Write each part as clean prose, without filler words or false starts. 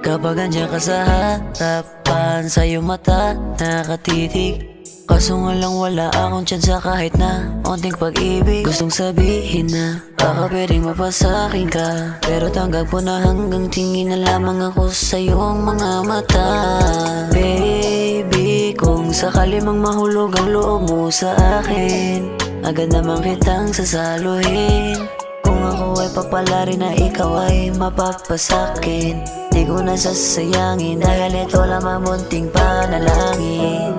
Kapag andyan ka sa harapan, sa'yo mata nakatitig. Kaso nga lang wala akong tsansa kahit na onting pag-ibig. Gustong sabihin na baka pwedeng mapasakin ka, pero tanggap ko na hanggang tingin na lamang ako sa iyong mga mata. Baby, kung sakali mang mahulog ang loob mo sa akin, agad naman kitang sasaluhin. Kung ako ay papalarin na ikaw ay mapapasakin, di ko na sasayangin dahil ito lamang munting panalangin.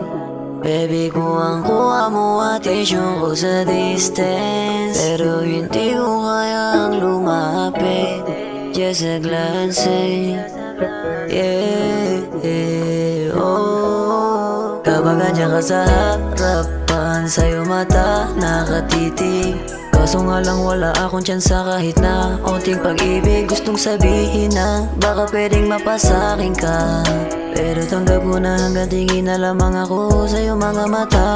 Baby, kuha mo attention ko sa distance, pero hindi ko kayang lumapit. Just a glance, yeah, yeah, oh. Kapag andyan ka sa harapan, sa'yo mata nakatitig. Kaso nga lang wala akong tsansa kahit na onting pag-ibig. Gustong sabihin na baka pwedeng mapasakin ka, pero tanggap ko na hanggang tingin na lamang ako sa iyong mga mata.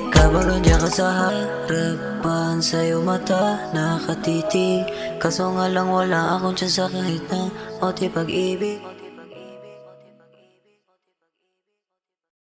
Kapag andyan ka sa harapan, sa'yo mata nakatitig. Kaso nga lang wala akong tsansa kahit na onting pag-ibig.